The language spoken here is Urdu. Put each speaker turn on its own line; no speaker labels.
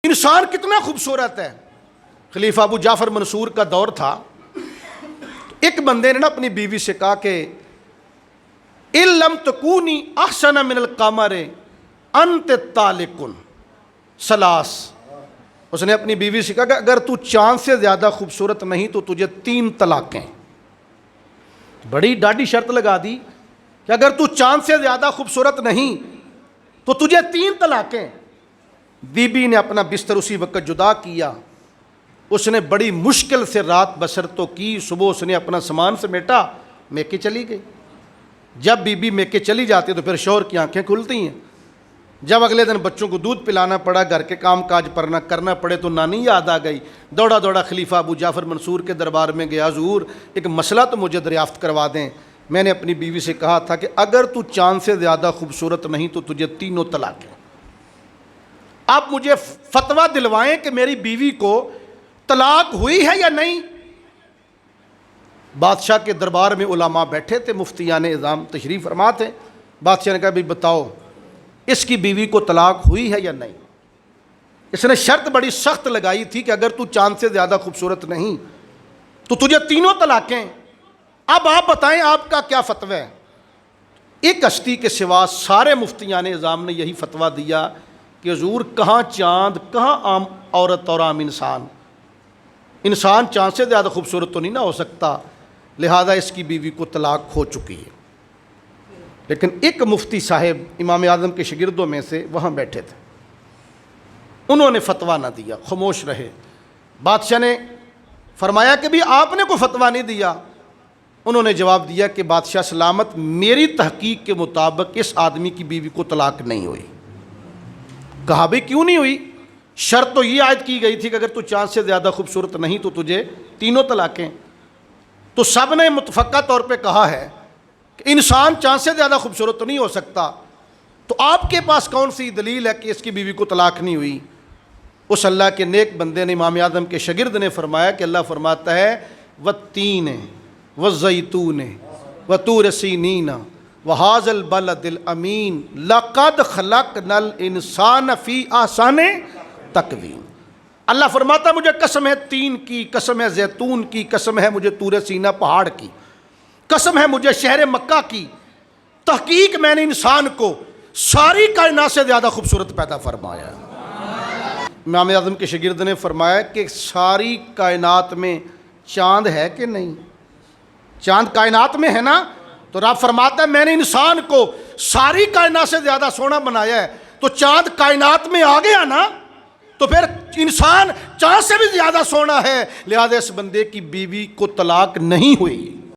انسان کتنا خوبصورت ہے۔ خلیفہ ابو جعفر منصور کا دور تھا، ایک بندے نے نا اپنی بیوی سے کہا کہ اِن لَمْ تَكُونِي أَحْسَنَ مِنَ الْقَمَرِ أَنْتَ طَالِقٌ ثلاث۔ اس نے اپنی بیوی سے کہا کہ اگر تو چاند سے زیادہ خوبصورت نہیں تو تجھے 3 طلاقیں۔ بڑی ڈاڈی شرط لگا دی کہ اگر تو چاند سے زیادہ خوبصورت نہیں تو تجھے 3 طلاقیں۔ بی بی نے اپنا بستر اسی وقت جدا کیا، اس نے بڑی مشکل سے رات بسر تو کی، صبح اس نے اپنا سامان سمیٹا، میکے چلی گئی۔ جب بی بی میکے چلی جاتی تو پھر شوہر کی آنکھیں کھلتی ہیں۔ جب اگلے دن بچوں کو دودھ پلانا پڑا، گھر کے کام کاج کرنا پڑے تو نانی یاد آ گئی، دوڑا دوڑا خلیفہ ابو جعفر منصور کے دربار میں گیا، حضور ایک مسئلہ تو مجھے دریافت کروا دیں۔ میں نے اپنی بیوی سے کہا تھا کہ اگر تو چاند سے زیادہ خوبصورت نہیں تو تجھے 3 طلاقیں۔ آپ مجھے فتویٰ دلوائیں کہ میری بیوی کو طلاق ہوئی ہے یا نہیں۔ بادشاہ کے دربار میں علماء بیٹھے تھے، مفتیان اعظام تشریف فرما تھے۔ بادشاہ نے کہا بھی بتاؤ اس کی بیوی کو طلاق ہوئی ہے یا نہیں۔ اس نے شرط بڑی سخت لگائی تھی کہ اگر تو چاند سے زیادہ خوبصورت نہیں تو تجھے 3 طلاقیں۔ اب آپ بتائیں آپ کا کیا فتویٰ ہے۔ ایک ہستی کے سوا سارے مفتیان اعظام نے یہی فتویٰ دیا کہ حضور کہاں چاند، کہاں عام عورت اور عام انسان، انسان چاند سے زیادہ خوبصورت تو نہیں نہ ہو سکتا، لہذا اس کی بیوی کو طلاق ہو چکی ہے۔ لیکن ایک مفتی صاحب امام اعظم کے شاگردوں میں سے وہاں بیٹھے تھے، انہوں نے فتویٰ نہ دیا، خاموش رہے۔ بادشاہ نے فرمایا کہ بھی آپ نے کوئی فتویٰ نہیں دیا۔ انہوں نے جواب دیا کہ بادشاہ سلامت، میری تحقیق کے مطابق اس آدمی کی بیوی کو طلاق نہیں ہوئی۔ کہا بھی کیوں نہیں ہوئی؟ شرط تو یہ عائد کی گئی تھی کہ اگر تو چاند سے زیادہ خوبصورت نہیں تو تجھے 3 طلاقیں۔ تو سب نے متفقہ طور پہ کہا ہے کہ انسان چاند سے زیادہ خوبصورت تو نہیں ہو سکتا، تو آپ کے پاس کون سی دلیل ہے کہ اس کی بیوی کو طلاق نہیں ہوئی؟ اس اللہ کے نیک بندے نے، امام اعظم کے شاگرد نے فرمایا کہ اللہ فرماتا ہے وَالتِّینِ وَالزَّیتُونِ وَطُورِ سِینِینَ وَہَٰذَا الْبَلَدِ الْأَمِینِ لَقَدْ خَلَقْنَا الْإِنسَانَ فِی أَحْسَنِ تَقْوِیمٍ۔ اللہ فرماتا ہے مجھے قسم ہے تین کی، قسم ہے زیتون کی، قسم ہے مجھے طور سینا پہاڑ کی، قسم ہے مجھے شہر مکہ کی، تحقیق میں نے انسان کو ساری کائنات سے زیادہ خوبصورت پیدا فرمایا۔ امام اعظم کے شاگرد نے فرمایا کہ ساری کائنات میں چاند ہے کہ نہیں؟ چاند کائنات میں ہے نا؟ تو رب فرماتا ہے میں نے انسان کو ساری کائنات سے زیادہ سونا بنایا ہے، تو چاند کائنات میں آ گیا نا، تو پھر انسان چاند سے بھی زیادہ سونا ہے، لہذا اس بندے کی بیوی کو طلاق نہیں ہوئی۔